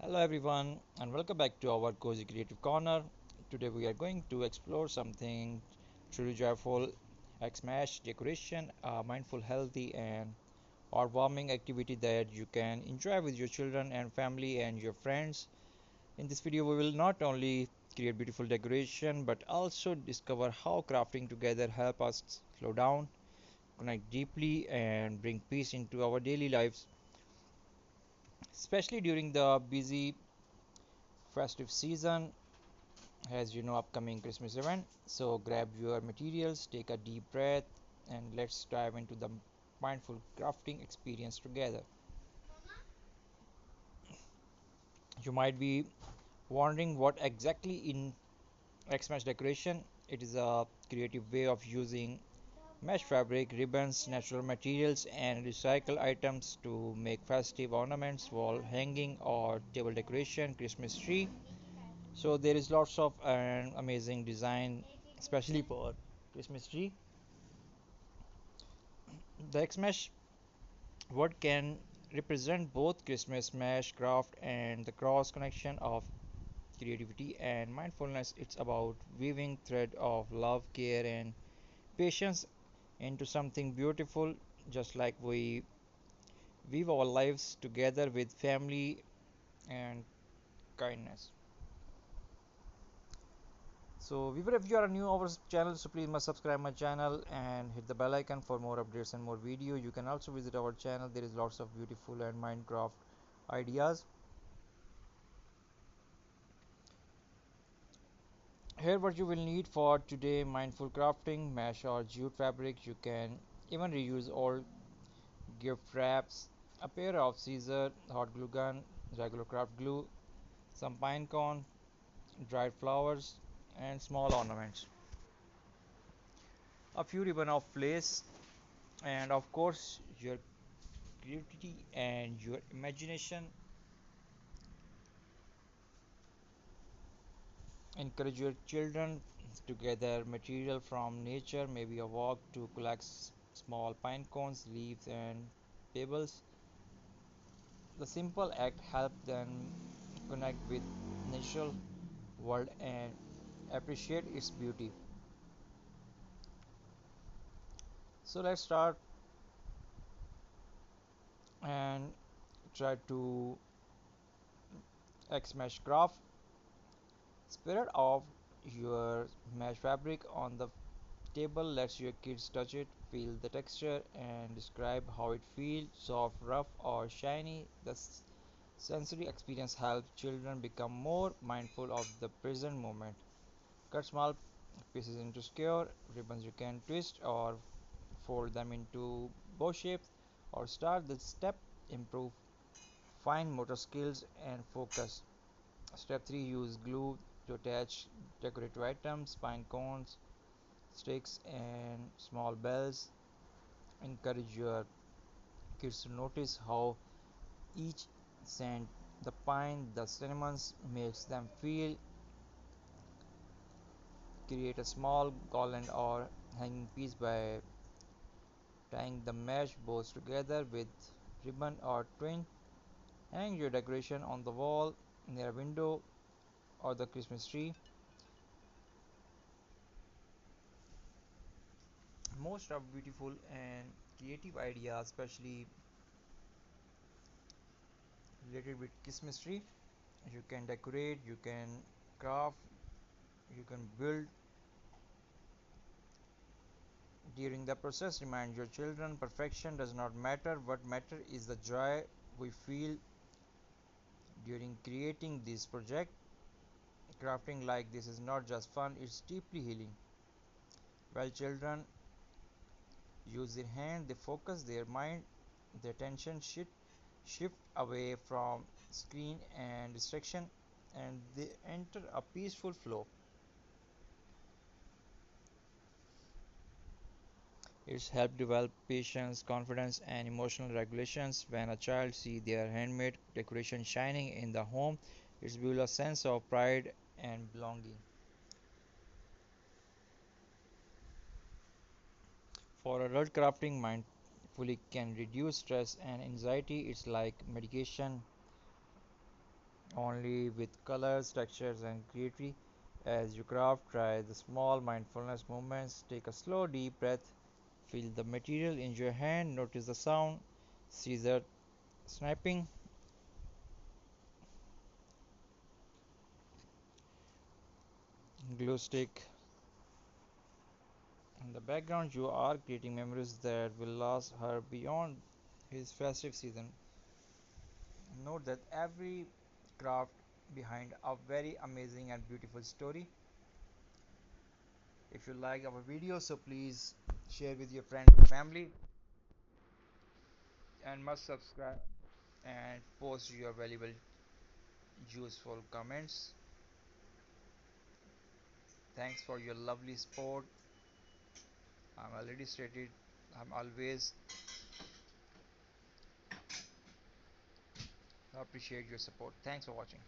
Hello everyone and welcome back to our cozy creative corner. Today we are going to explore something truly joyful, like smash decoration, a mindful, healthy and heartwarming activity that you can enjoy with your children and family and your friends. In this video we will not only create beautiful decoration but also discover how crafting together help us slow down, connect deeply and bring peace into our daily lives, especially during the busy festive season. As you know, upcoming Christmas event. So grab your materials, take a deep breath, and let's dive into the mindful crafting experience together. You might be wondering what exactly in Xmas decoration. It is a creative way of using mesh fabric, ribbons, natural materials, and recycled items to make festive ornaments, wall hanging, or table decoration, Christmas tree. So there is lots of an amazing design, especially for Christmas tree. The Xmesh word can represent both Christmas mesh craft and the cross connection of creativity and mindfulness. It's about weaving thread of love, care, and patience into something beautiful, just like we weave our lives together with family and kindness. So, viewer, if you are new our channel, so please must subscribe my channel and hit the bell icon for more updates and more video. You can also visit our channel. There is lots of beautiful and Minecraft ideas. Here, what you will need for today: mindful crafting, mesh or jute fabric. You can even reuse old gift wraps, a pair of scissors, hot glue gun, regular craft glue, some pine cone, dried flowers, and small ornaments. A few ribbon of lace, and of course your creativity and your imagination. Encourage your children to gather material from nature, maybe a walk to collect small pine cones, leaves, and pebbles. The simple act helps them connect with natural world and appreciate its beauty. So let's start and try to X mesh craft. Spread of your mesh fabric on the table lets your kids touch it, feel the texture, and describe how it feels: soft, rough, or shiny. The sensory experience helps children become more mindful of the present moment. Cut small pieces into square ribbons. You can twist or fold them into bow shapes, or start the step. Improve fine motor skills and focus. Step 3: use glue to attach decorative items, pine cones, sticks, and small bells. Encourage your kids to notice how each scent, the pine, the cinnamons, makes them feel. Create a small garland or hanging piece by tying the mesh bows together with ribbon or twine. Hang your decoration on the wall, near a window, or the Christmas tree. Most of beautiful and creative ideas, especially related with Christmas tree, you can decorate, you can craft, you can build. During the process, remind your children perfection does not matter. What matters is the joy we feel during creating this project. Crafting like this is not just fun, it's deeply healing. While children use their hand, they focus their mind, their attention shift away from screen and distraction, and they enter a peaceful flow. It's helped develop patience, confidence, and emotional regulations. When a child sees their handmade decoration shining in the home, it builds a sense of pride and belonging. For adult, crafting mindfully can reduce stress and anxiety. It's like medication only with colors, textures, and creativity. As you craft, try the small mindfulness movements. Take a slow, deep breath. Feel the material in your hand. Notice the sound. Scissor snapping, glue stick in the background. You are creating memories that will last her beyond his festive season. Note that every craft behind a very amazing and beautiful story. If you like our video, so please share with your friends and family, and must subscribe and post your valuable useful comments. Thanks for your lovely support. I'm already stated, I'm always appreciate your support. Thanks for watching.